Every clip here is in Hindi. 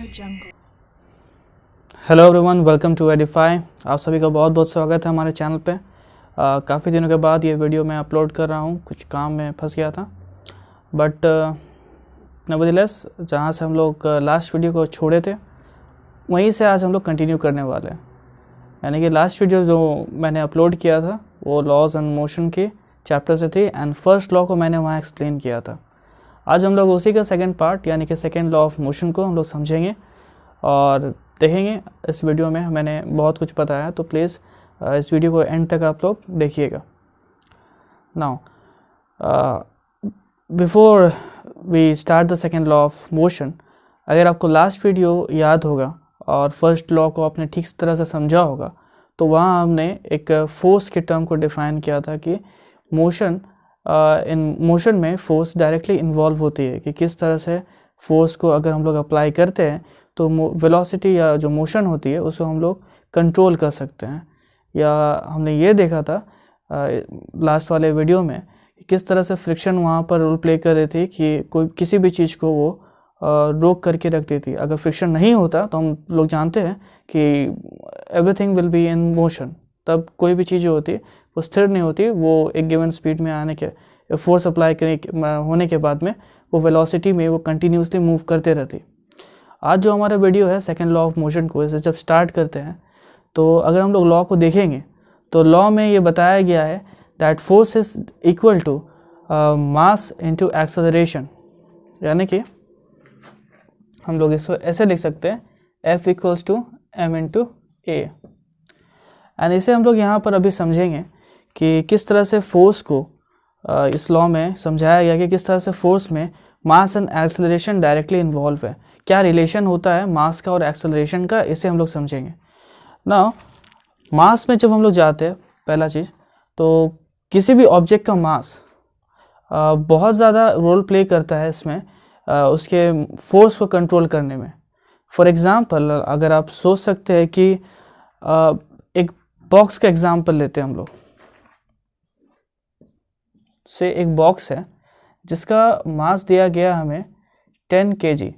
Hello everyone, welcome to Edify. आप सभी का बहुत बहुत स्वागत है हमारे चैनल पे। काफ़ी दिनों के बाद ये वीडियो मैं अपलोड कर रहा हूँ। कुछ काम में फंस गया था, बट नेवरदलेस जहाँ से हम लोग लास्ट वीडियो को छोड़े थे वहीं से आज हम लोग कंटिन्यू करने वाले हैं। यानी कि लास्ट वीडियो जो मैंने अपलोड किया था वो लॉज एंड मोशन के चैप्टर से थी, एंड फर्स्ट लॉ को मैंने वहाँ एक्सप्लेन किया था। आज हम लोग उसी का सेकंड पार्ट यानी कि सेकंड लॉ ऑफ मोशन को हम लोग समझेंगे और देखेंगे। इस वीडियो में मैंने बहुत कुछ बताया, तो प्लीज़ इस वीडियो को एंड तक आप लोग देखिएगा। Now before we start the second law of motion, अगर आपको लास्ट वीडियो याद होगा और फर्स्ट लॉ को आपने ठीक तरह से समझा होगा, तो वहाँ हमने एक फोर्स के टर्म को डिफ़ाइन किया था कि मोशन इन मोशन में फोर्स डायरेक्टली इन्वॉल्व होती है, कि किस तरह से फोर्स को अगर हम लोग अप्लाई करते हैं तो वेलोसिटी या जो मोशन होती है उसको हम लोग कंट्रोल कर सकते हैं। या हमने ये देखा था लास्ट वाले वीडियो में किस तरह से फ्रिक्शन वहाँ पर रोल प्ले कर रही थी कि कोई किसी भी चीज़ को वो रोक करके रखती थी। अगर फ्रिक्शन नहीं होता तो हम लोग जानते हैं कि everything will be in motion, तब कोई भी चीज़ जो होती है वो स्थिर नहीं होती, वो एक गिवन स्पीड में आने के फोर्स अप्लाई होने के बाद में वो वेलोसिटी में वो कंटिन्यूसली मूव करते रहती। आज जो हमारा वीडियो है सेकंड लॉ ऑफ मोशन को, इसे जब स्टार्ट करते हैं तो अगर हम लोग लॉ को देखेंगे तो लॉ में ये बताया गया है that force is equal to mass into acceleration. यानी कि हम लोग इसको ऐसे लिख सकते हैं F equals to M into A. And इसे हम लोग यहाँ पर अभी समझेंगे कि किस तरह से फोर्स को इस लॉ में समझाया गया कि किस तरह से फोर्स में मास एंड एक्सेलरेशन डायरेक्टली इन्वॉल्व है, क्या रिलेशन होता है मास का और एक्सेलरेशन का, इसे हम लोग समझेंगे। ना मास में जब हम लोग जाते हैं, पहला चीज़ तो किसी भी ऑब्जेक्ट का मास बहुत ज़्यादा रोल प्ले करता है इसमें उसके फोर्स को कंट्रोल करने में। फॉर एग्ज़ाम्पल अगर आप सोच सकते हैं कि एक बॉक्स का एग्ज़ाम्पल लेते हैं हम लोग, से एक बॉक्स है जिसका मास दिया गया हमें 10 kg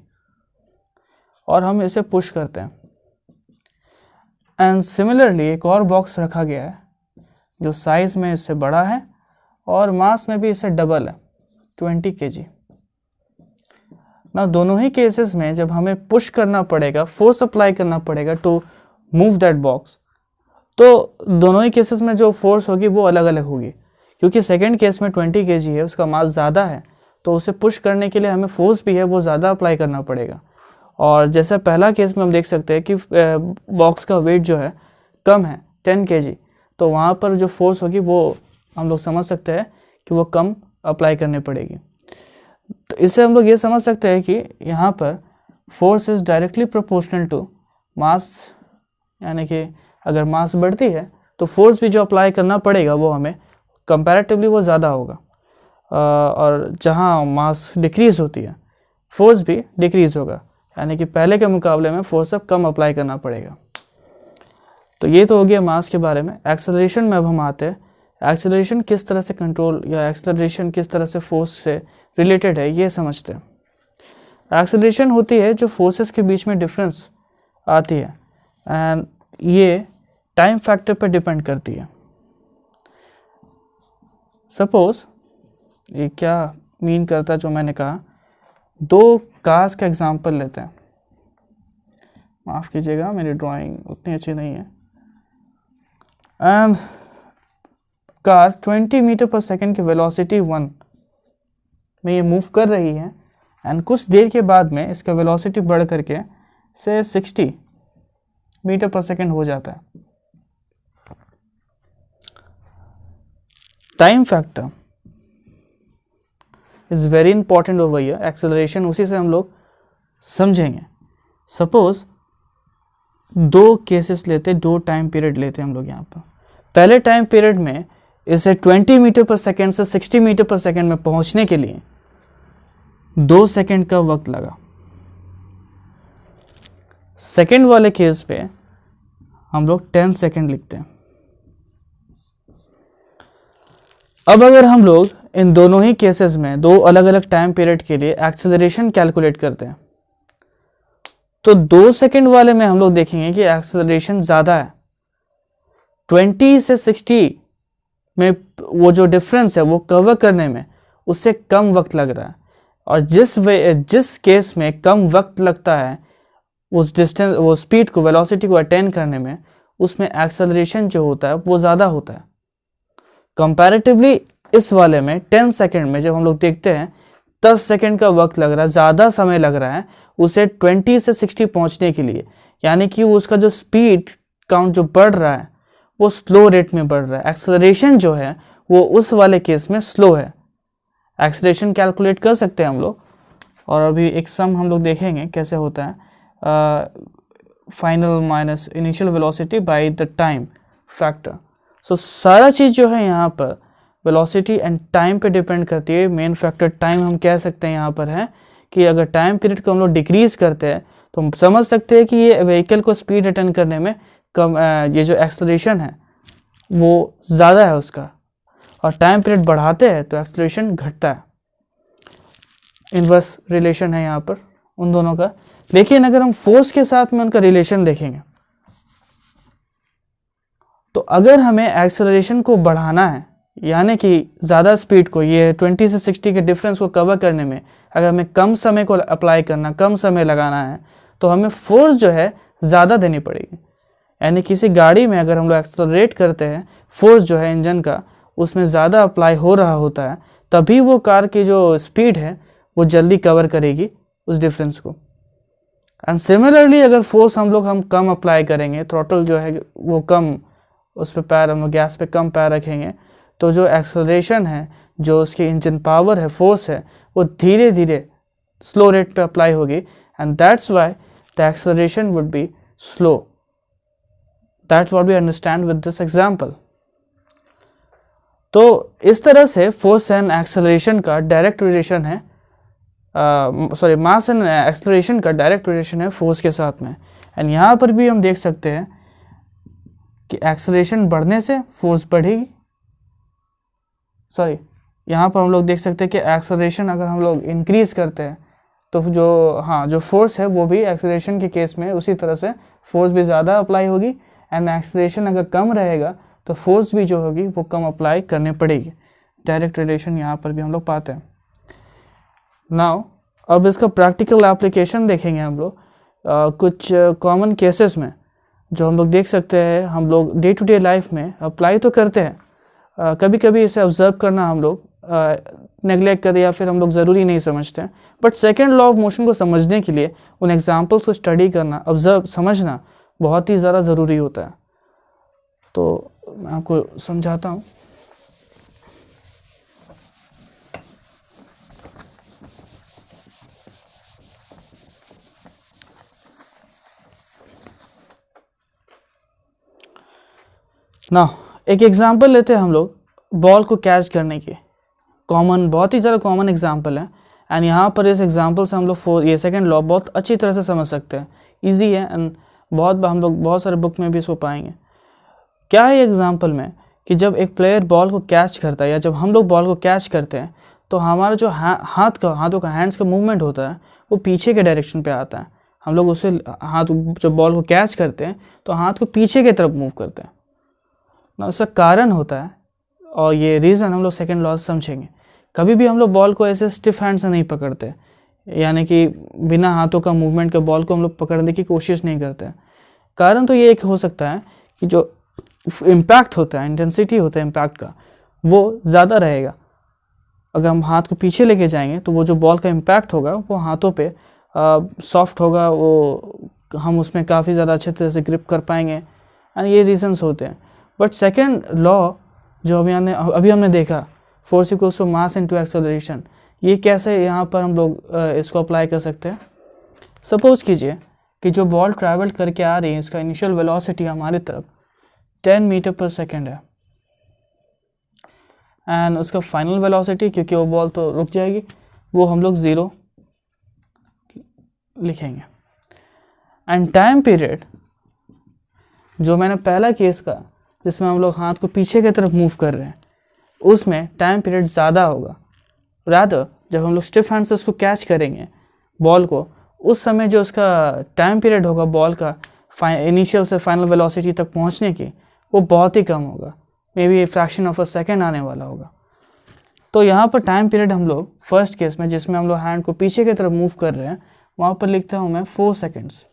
और हम इसे पुश करते हैं। एंड सिमिलरली एक और बॉक्स रखा गया है जो साइज़ में इससे बड़ा है और मास में भी इससे डबल है, 20 kg। ना दोनों ही केसेस में जब हमें पुश करना पड़ेगा, फोर्स अप्लाई करना पड़ेगा टू मूव दैट बॉक्स, तो दोनों ही केसेस में जो फोर्स होगी वो अलग अलग होगी। क्योंकि सेकेंड केस में 20 kg है, उसका मास ज़्यादा है, तो उसे पुश करने के लिए हमें फोर्स भी है वो ज़्यादा अप्लाई करना पड़ेगा। और जैसे पहला केस में हम देख सकते हैं कि बॉक्स का वेट जो है कम है 10 kg, तो वहाँ पर जो फोर्स होगी वो हम लोग समझ सकते हैं कि वो कम अप्लाई करनी पड़ेगी। तो इससे हम लोग ये समझ सकते हैं कि यहाँ पर force is directly proportional to mass, यानी कि अगर मास बढ़ती है तो फोर्स भी जो अप्लाई करना पड़ेगा वो हमें कंपैरेटिवली वो ज़्यादा होगा, और जहाँ मास डिक्रीज़ होती है फोर्स भी डिक्रीज़ होगा, यानी कि पहले के मुकाबले में फोर्स अब कम अप्लाई करना पड़ेगा। तो ये तो हो गया मास के बारे में। एक्सेलरेशन में अब हम आते हैं। एक्सेलरेशन किस तरह से कंट्रोल या एक्सेलरेशन किस तरह से फोर्स से रिलेटेड है ये समझते हैं। एक्सेलरेशन होती है जो फोर्सेस के बीच में डिफरेंस आती है, एंड ये टाइम फैक्टर पर डिपेंड करती है। सपोज ये क्या मीन करता है जो मैंने कहा, दो कार्स का एग्जांपल लेते हैं। माफ़ कीजिएगा मेरी ड्राइंग उतनी अच्छी नहीं है। एंड कार 20 मीटर पर सेकेंड की वेलोसिटी 1 में ये मूव कर रही है, एंड कुछ देर के बाद में इसका वेलोसिटी बढ़ करके से 60 मीटर पर सेकेंड हो जाता है। Time factor is very important over here. Acceleration उसी से हम लोग समझेंगे। सपोज दो केसेस लेते, दो टाइम पीरियड लेते हैं हम लोग यहाँ पर। पहले टाइम पीरियड में इसे 20 मीटर पर सेकेंड से 60 मीटर पर सेकेंड में पहुँचने के लिए 2 सेकेंड का वक्त लगा। सेकेंड वाले केस पे हम लोग 10 सेकेंड लिखते हैं। अब अगर हम लोग इन दोनों ही केसेस में दो अलग अलग टाइम पीरियड के लिए एक्सेलरेशन कैलकुलेट करते हैं तो 2 सेकंड वाले में हम लोग देखेंगे कि एक्सेलरेशन ज़्यादा है, 20 से 60 में वो जो डिफरेंस है वो कवर करने में उससे कम वक्त लग रहा है। और जिस केस में कम वक्त लगता है उस डिस्टेंस, वो स्पीड को, वेलोसिटी को अटेन करने में, उसमें एक्सेलरेशन जो होता है वो ज़्यादा होता है। कंपैरेटिवली इस वाले में 10 सेकंड में जब हम लोग देखते हैं 10 सेकंड का वक्त लग रहा है, ज़्यादा समय लग रहा है उसे 20 से 60 पहुंचने के लिए, यानी कि उसका जो स्पीड काउंट जो बढ़ रहा है वो स्लो रेट में बढ़ रहा है। एक्सेलरेशन जो है वो उस वाले केस में स्लो है। एक्सेलरेशन कैलकुलेट कर सकते हैं हम लोग, और अभी एक सम हम लोग देखेंगे कैसे होता है, final minus initial velocity by the time factor. So सारा चीज़ जो है यहाँ पर वेलोसिटी एंड टाइम पे डिपेंड करती है। मेन फैक्टर टाइम हम कह सकते हैं यहाँ पर है कि अगर टाइम पीरियड को हम लोग डिक्रीज करते हैं तो हम समझ सकते हैं कि ये व्हीकल को स्पीड अटेन करने में कम, ये जो एक्सेलरेशन है वो ज़्यादा है उसका, और टाइम पीरियड बढ़ाते हैं तो एक्सेलरेशन घटता है। इनवर्स रिलेशन है यहाँ पर उन दोनों का। लेकिन अगर हम फोर्स के साथ में उनका रिलेशन देखेंगे तो अगर हमें एक्सेलरेशन को बढ़ाना है, यानी कि ज़्यादा स्पीड को, ये 20 से 60 के डिफरेंस को कवर करने में अगर हमें कम समय को अप्लाई करना, कम समय लगाना है, तो हमें फोर्स जो है ज़्यादा देनी पड़ेगी। यानी किसी गाड़ी में अगर हम लोग एक्सेलरेट करते हैं, फोर्स जो है इंजन का उसमें ज़्यादा अप्लाई हो रहा होता है, तभी वो कार की जो स्पीड है वो जल्दी कवर करेगी उस डिफरेंस को। एंड सिमिलरली अगर फोर्स हम कम अप्लाई करेंगे, थ्रॉटल जो है वो कम, उस पर पैर हम लोग गैस पे कम पैर रखेंगे, तो जो एक्सेलरेशन है, जो उसकी इंजन पावर है, फोर्स है, वो धीरे धीरे स्लो रेट पे अप्लाई होगी, and that's why the acceleration would be slow. That's what we understand with this example. तो इस तरह से फोर्स एंड एक्सेलरेशन का डायरेक्ट रिलेशन है, मास एंड एक्सेलरेशन का डायरेक्ट रिलेशन है फोर्स के साथ में। एंड यहाँ पर भी हम देख सकते हैं कि एक्सेलरेशन बढ़ने से फोर्स बढ़ेगी, यहाँ पर हम लोग देख सकते हैं कि एक्सेलरेशन अगर हम लोग इंक्रीज करते हैं तो जो फोर्स है वो भी एक्सेलरेशन के केस में उसी तरह से फोर्स भी ज़्यादा अप्लाई होगी, एंड एक्सेलरेशन अगर कम रहेगा तो फोर्स भी जो होगी वो कम अप्लाई करने पड़ेगी। डायरेक्ट रिलेशन यहाँ पर भी हम लोग पाते हैं। नाउ अब इसका प्रैक्टिकल एप्लीकेशन देखेंगे हम लोग, कुछ कॉमन केसेस में जो हम लोग देख सकते हैं, हम लोग डे टू डे लाइफ में अप्लाई तो करते हैं, कभी कभी इसे ऑब्जर्व करना हम लोग नेगलेक्ट करते या फिर हम लोग ज़रूरी नहीं समझते हैं, but second law of motion को समझने के लिए उन एग्जाम्पल्स को स्टडी करना, ऑब्जर्व, समझना बहुत ही ज़्यादा ज़रूरी होता है। तो मैं आपको समझाता हूँ। ना एक एग्जांपल लेते हैं हम लोग बॉल को कैच करने की, बहुत ही ज़्यादा कॉमन एग्जांपल है, एंड यहाँ पर इस एग्जांपल से हम लोग ये सेकंड लॉ बहुत अच्छी तरह से समझ सकते हैं। इजी है एंड हम लोग बहुत सारे बुक में भी इसको पाएंगे। क्या है एग्जांपल में कि जब एक प्लेयर बॉल को कैच करता है या जब हम लोग बॉल को कैच करते हैं तो हमारा जो हाथों का हैंड्स का मूवमेंट होता है वो पीछे के डायरेक्शन पे आता है। हम लोग उसे जब बॉल को कैच करते हैं तो हाथ को पीछे की तरफ मूव करते हैं ना। उसका कारण होता है, और ये रीज़न हम लोग सेकेंड लॉ से समझेंगे। कभी भी हम लोग बॉल को ऐसे स्टिफ हैंड से नहीं पकड़ते, यानी कि बिना हाथों का मूवमेंट के बॉल को हम लोग पकड़ने की कोशिश नहीं करते। कारण तो ये एक हो सकता है कि जो इम्पैक्ट होता है, इंटेंसिटी होता है इम्पैक्ट का, वो ज़्यादा रहेगा। अगर हम हाथ को पीछे लेके जाएंगे तो वो जो बॉल का इम्पैक्ट होगा वो हाथों पे सॉफ्ट होगा, वो हम उसमें काफ़ी ज़्यादा अच्छे तरह से ग्रिप कर पाएंगे, एंड ये रीजंस होते हैं। बट सेकेंड लॉ जो अभी हमने देखा, force equals to mass into acceleration, ये कैसे यहाँ पर हम लोग इसको अप्लाई कर सकते हैं। सपोज कीजिए कि जो बॉल ट्रैवल करके आ रही है इसका इनिशियल वेलोसिटी हमारी तरफ 10 मीटर पर सेकेंड है, एंड उसका फाइनल वेलोसिटी, क्योंकि वो बॉल तो रुक जाएगी, वो हम लोग 0 लिखेंगे। एंड टाइम पीरियड जो मैंने पहला केस का जिसमें हम लोग हाथ को पीछे की तरफ मूव कर रहे हैं, उसमें टाइम पीरियड ज़्यादा होगा। रादर जब हम लोग स्टिफ हैंड से उसको कैच करेंगे बॉल को, उस समय जो उसका टाइम पीरियड होगा बॉल का इनिशियल से फाइनल वेलोसिटी तक पहुंचने की, वो बहुत ही कम होगा, may be fraction of a second आने वाला होगा। तो यहाँ पर टाइम पीरियड हम लोग फर्स्ट केस में, जिसमें हम लोग हैंड को पीछे की तरफ मूव कर रहे हैं, वहाँ पर लिखता हूँ मैं 4 सेकेंड्स।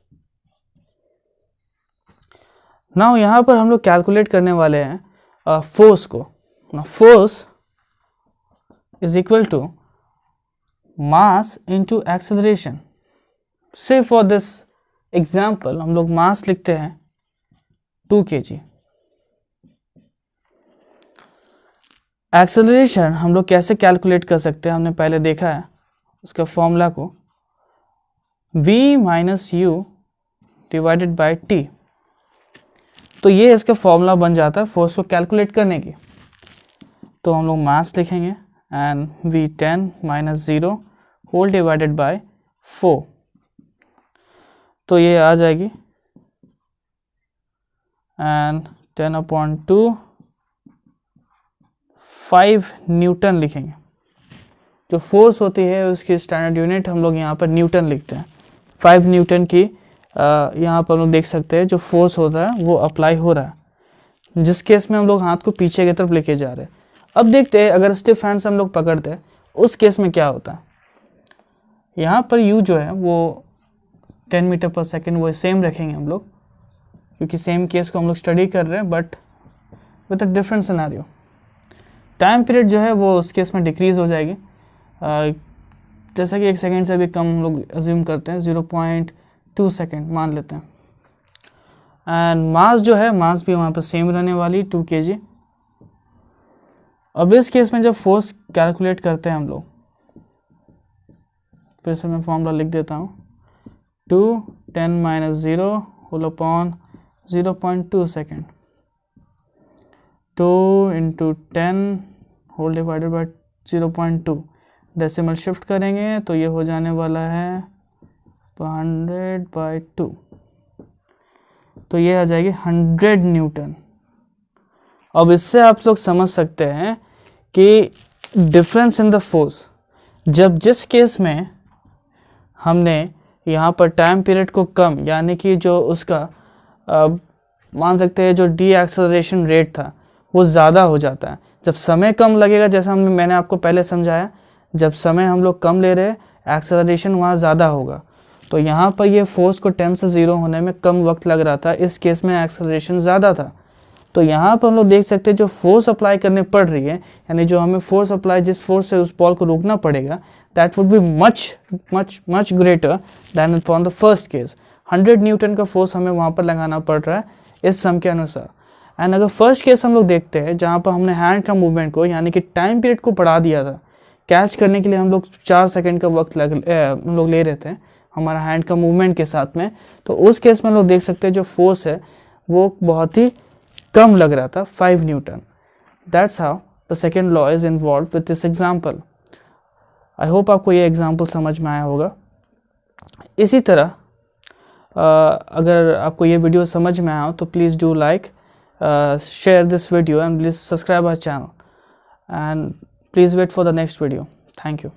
नाउ यहाँ पर हम लोग कैलकुलेट करने वाले हैं फोर्स को। Force is equal to mass into acceleration. So for this example हम लोग मास लिखते हैं 2 kg। एक्सेलरेशन हम लोग कैसे कैलकुलेट कर सकते हैं, हमने पहले देखा है उसका फॉर्मूला को, v minus you divided by T. तो ये इसका फॉर्मूला बन जाता है फोर्स को कैलकुलेट करने की। तो हम लोग मास लिखेंगे and v10 minus 0 whole divided by 4। तो ये आ जाएगी एंड 10/2 5 न्यूटन लिखेंगे। जो फोर्स होती है उसकी स्टैंडर्ड यूनिट हम लोग यहाँ पर न्यूटन लिखते हैं। 5 न्यूटन की यहाँ पर हम लोग देख सकते हैं जो फोर्स होता है वो अप्लाई हो रहा है, जिस केस में हम लोग हाथ को पीछे की तरफ लेके जा रहे हैं। अब देखते हैं अगर स्टिफ हैंड से हम लोग पकड़ते हैं उस केस में क्या होता है। यहाँ पर यू जो है वो 10 मीटर पर सेकेंड वो सेम रखेंगे हम लोग, क्योंकि सेम केस को हम लोग स्टडी कर रहे हैं but with a different scenario. Time period जो है वो उस केस में डिक्रीज़ हो जाएगी, जैसा कि 1 सेकेंड से भी कम हम लोग अज्यूम करते हैं, 0.2 सेकेंड मान लेते हैं। एंड मास जो है, मास भी वहाँ पर सेम रहने वाली 2 kg। अब इस केस में जब फोर्स कैलकुलेट करते हैं हम लोग, फिर से मैं फॉर्मूला लिख देता हूँ, 2 10 minus 0 whole upon 0.2 second, 2 into 10 whole divided by 0.2। Decimal shift करेंगे तो ये हो जाने वाला है 100/2। तो ये आ जाएगी 100 न्यूटन। अब इससे आप लोग समझ सकते हैं कि डिफरेंस इन द फोर्स, जब जिस केस में हमने यहाँ पर टाइम पीरियड को कम, यानी कि जो उसका मान सकते हैं जो डी एक्सेलरेशन रेट था वो ज़्यादा हो जाता है। जब समय कम लगेगा, जैसा मैंने आपको पहले समझाया, जब समय हम लोग कम ले रहे हैं एक्सेलरेशन वहाँ ज़्यादा होगा। तो यहाँ पर ये फोर्स को 10 से 0 होने में कम वक्त लग रहा था, इस केस में एक्सेलरेशन ज़्यादा था। तो यहाँ पर हम लोग देख सकते हैं जो फोर्स अप्लाई करने पड़ रही है, यानी जो हमें फोर्स अप्लाई, जिस फोर्स से उस बॉल को रोकना पड़ेगा, that would be much greater than for the first case. 100 Newton का फोर्स हमें वहाँ पर लगाना पड़ रहा है इस सम के अनुसार। एंड अगर फर्स्ट केस हम लोग देखते हैं जहाँ पर हमने हैंड का मूवमेंट को, यानी कि टाइम पीरियड को बढ़ा दिया था, कैच करने के लिए हम लोग 4 सेकेंड का वक्त हम लोग ले रहे थे हमारा हैंड का मूवमेंट के साथ में, तो उस केस में हम लोग देख सकते हैं जो फोर्स है वो बहुत ही कम लग रहा था, 5 Newton. That's how the second law is involve with this example. I hope आपको ये एग्जाम्पल समझ में आया होगा। इसी तरह अगर आपको ये वीडियो समझ में आया हो तो please do like, share this video and please subscribe our channel and please wait for the next video. Thank you.